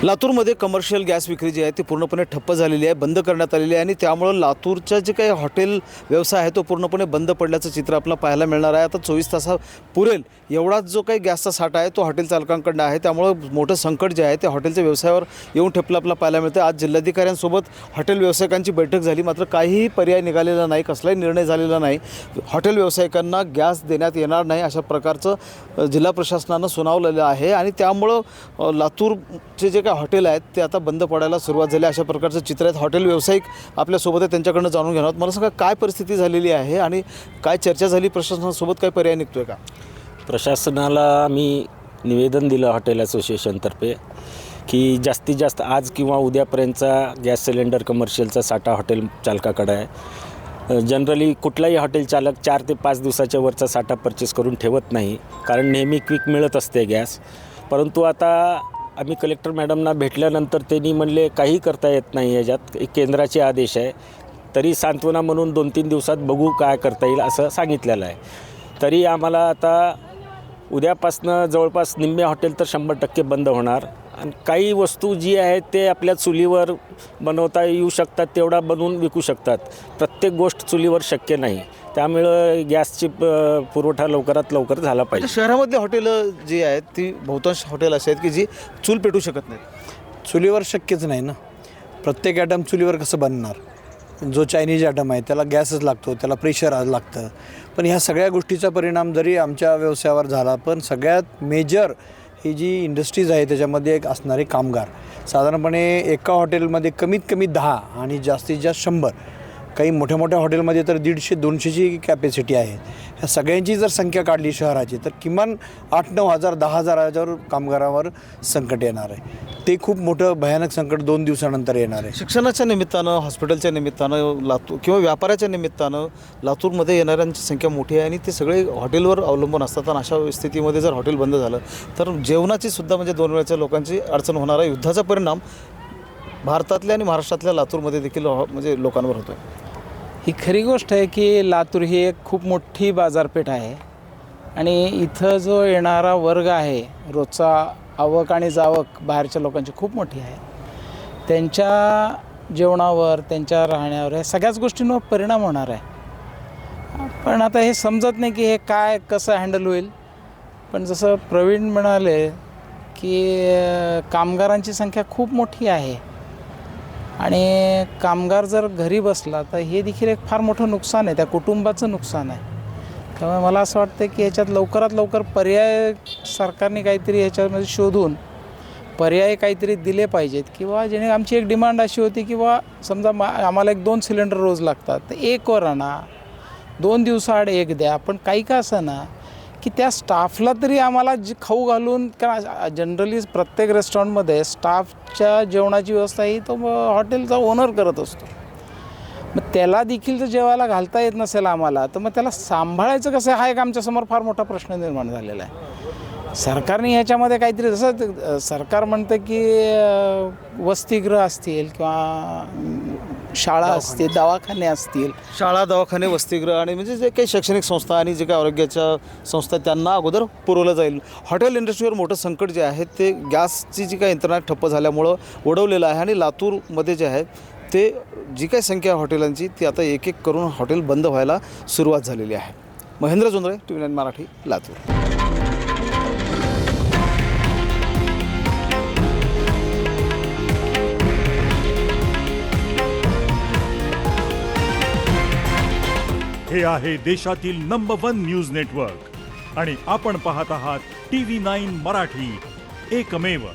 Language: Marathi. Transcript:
लातूरमध्ये कमर्शियल गॅस विक्री जी आहे ती पूर्णपणे ठप्प झालेली आहे, बंद करण्यात आलेली आहे आणि त्यामुळं लातूरचा जे काही हॉटेल व्यवसाय आहे तो पूर्णपणे बंद पडल्याचं चित्र आपल्याला पाहायला मिळणार आहे। आता 24 तास पुरेल एवढाच जो काही गॅसचा साठा आहे तो हॉटेल चालकांकडून आहे, त्यामुळं मोठं संकट जे आहे ते हॉटेलच्या व्यवसायावर येऊन ठेपलं आपल्याला पाहायला मिळतं। आज जिल्हाधिकाऱ्यांसोबत हॉटेल व्यावसायिकांची बैठक झाली, मात्र काहीही पर्याय निघालेला नाही, कसलाही निर्णय झालेला नाही। हॉटेल व्यावसायिकांना गॅस देण्यात येणार नाही अशा प्रकारचं जिल्हा प्रशासनानं सुनावलेलं आहे आणि त्यामुळं लातूरचे जे काही हॉटेल आहेत ते आता बंद पडायला सुरुवात झाली अशा प्रकारचं चित्र आहेत। हॉटेल व्यावसायिक आपल्यासोबत आहे, त्यांच्याकडनं जाणून घेणार आहोत। मला सांगा काय परिस्थिती झालेली आहे आणि काय चर्चा झाली, प्रशासनासोबत काय पर्याय निघतोय का? प्रशासनाला मी निवेदन दिलं हॉटेल असोसिएशनतर्फे की जास्तीत जास्त आज किंवा उद्यापर्यंतचा गॅस सिलेंडर कमर्शियलचा साठा हॉटेल चालकाकडे आहे। जनरली कुठलाही हॉटेल चालक 4 ते 5 दिवसाच्या वरचा साठा परचेस करून ठेवत नाही, कारण नेहमी क्विक मिळत असते गॅस। परंतु आता आम्ही कलेक्टर मॅडमना भेटल्यानंतर त्यांनी म्हणले काही करता येत नाही, याच्यात एक केंद्राचे आदेश आहे, तरी सांत्वना म्हणून 2-3 दिवसात बघू काय करता येईल असं सांगितलेलं आहे। तरी आम्हाला आता उद्यापासनं जवळपास निम्मे हॉटेल तर 100% बंद होणार आणि काही वस्तू जी आहेत ते आपल्या चुलीवर बनवता येऊ शकतात तेवढा बनवून विकू शकतात, प्रत्येक गोष्ट चुलीवर शक्य नाही, त्यामुळं गॅसची पुरवठा लवकरात लवकर झाला पाहिजे। शहरामधली हॉटेलं जी आहेत ती बहुतांश हॉटेल असे आहेत की जी चूल पेटू शकत नाहीत। चुलीवर शक्यच नाही ना, प्रत्येक ॲटम चुलीवर कसं बनणार? जो चायनीज ॲटम आहे त्याला गॅसच लागतो, त्याला प्रेशर लागतं। पण ह्या सगळ्या गोष्टीचा परिणाम जरी आमच्या व्यवसायावर झाला, पण सगळ्यात मेजर ही जी इंडस्ट्रीज आहे त्याच्यामध्ये एक असणारे कामगार, साधारणपणे एका हॉटेलमध्ये कमीत कमी 10 आणि जास्तीत जास्त 100, काही मोठ्या मोठ्या हॉटेलमध्ये तर 150-200ची कॅपॅसिटी आहे। ह्या सगळ्यांची जर संख्या काढली शहराची तर किमान 8-9 हजार 10 हजाराच्या कामगारावर संकट येणार आहे। ते खूप मोठं भयानक संकट 2 दिवसानंतर येणार आहे। शिक्षणाच्या निमित्तानं, हॉस्पिटलच्या निमित्तानं लातूर किंवा व्यापाराच्या निमित्तानं लातूरमध्ये येणाऱ्यांची संख्या मोठी आहे आणि ते सगळे हॉटेलवर अवलंबून असतात आणि अशा स्थितीमध्ये जर हॉटेल बंद झालं तर जेवणाची सुद्धा म्हणजे 2 वेळच्या लोकांची अडचण होणार आहे। युद्धाचा परिणाम भारतातल्या आणि महाराष्ट्रातल्या लातूरमध्ये देखील म्हणजे लोकांवर होतो आहे। ही खरी गोष्ट आहे की लातूर ही एक खूप मोठी बाजारपेठ आहे आणि इथं जो येणारा वर्ग आहे रोजचा आवक आणि जावक बाहेरच्या लोकांची खूप मोठी आहे। त्यांच्या जेवणावर, त्यांच्या राहण्यावर या सगळ्याच गोष्टींवर परिणाम होणार आहे। पण आता हे समजत नाही की हे काय कसं हँडल होईल। पण जसं प्रवीण म्हणाले की कामगारांची संख्या खूप मोठी आहे आणि कामगार जर घरी बसला तर हे देखील एक फार मोठं नुकसान आहे, त्या कुटुंबाचं नुकसान आहे। त्यामुळे मला असं वाटतं की याच्यात लवकरात लवकर पर्याय सरकारने काहीतरी ह्याच्यामध्ये शोधून पर्याय काहीतरी दिले पाहिजेत, किंवा जेणे आमची एक डिमांड अशी होती की बा समजा आम्हाला 1-2 सिलेंडर रोज लागतात तर 1 वर आणा, 2 दिवसाआड 1 द्या, पण काही का असं ना की त्या स्टाफला तरी आम्हाला खाऊ घालून, कारण जनरली प्रत्येक रेस्टॉरंटमध्ये स्टाफच्या जेवणाची व्यवस्था ही तो हॉटेलचा ओनर करत असतो। मग त्याला देखील जर जेवायला घालता येत नसेल आम्हाला तर मग त्याला सांभाळायचं कसं, हा एक आमच्यासमोर फार मोठा प्रश्न निर्माण झालेला आहे। सरकारने ह्याच्यामध्ये काहीतरी, जसं सरकार म्हणतं की वसतिगृह असतील किंवा शाळा असतील, दवाखाने असतील, शाळा, दवाखाने, वसतिगृह आणि म्हणजे जे काही शैक्षणिक संस्था आणि जे काही आरोग्याच्या संस्था त्यांना अगोदर पुरवलं जाईल। हॉटेल इंडस्ट्रीवर मोठं संकट जे आहे ते गॅसची जी काही यंत्रणा ठप्प झाल्यामुळं ओढवलेलं आहे आणि लातूरमध्ये जे आहे ते जी काही संख्या हॉटेलांची ती आता एक एक करून हॉटेल बंद व्हायला सुरुवात झालेली आहे। महेंद्र जोंधळे, TV9 मराठी, लातूर। हे आहे देशातील नंबर 1 न्यूज नेटवर्क आणि आपण पाहत आहात TV9 मराठी, एकमेव।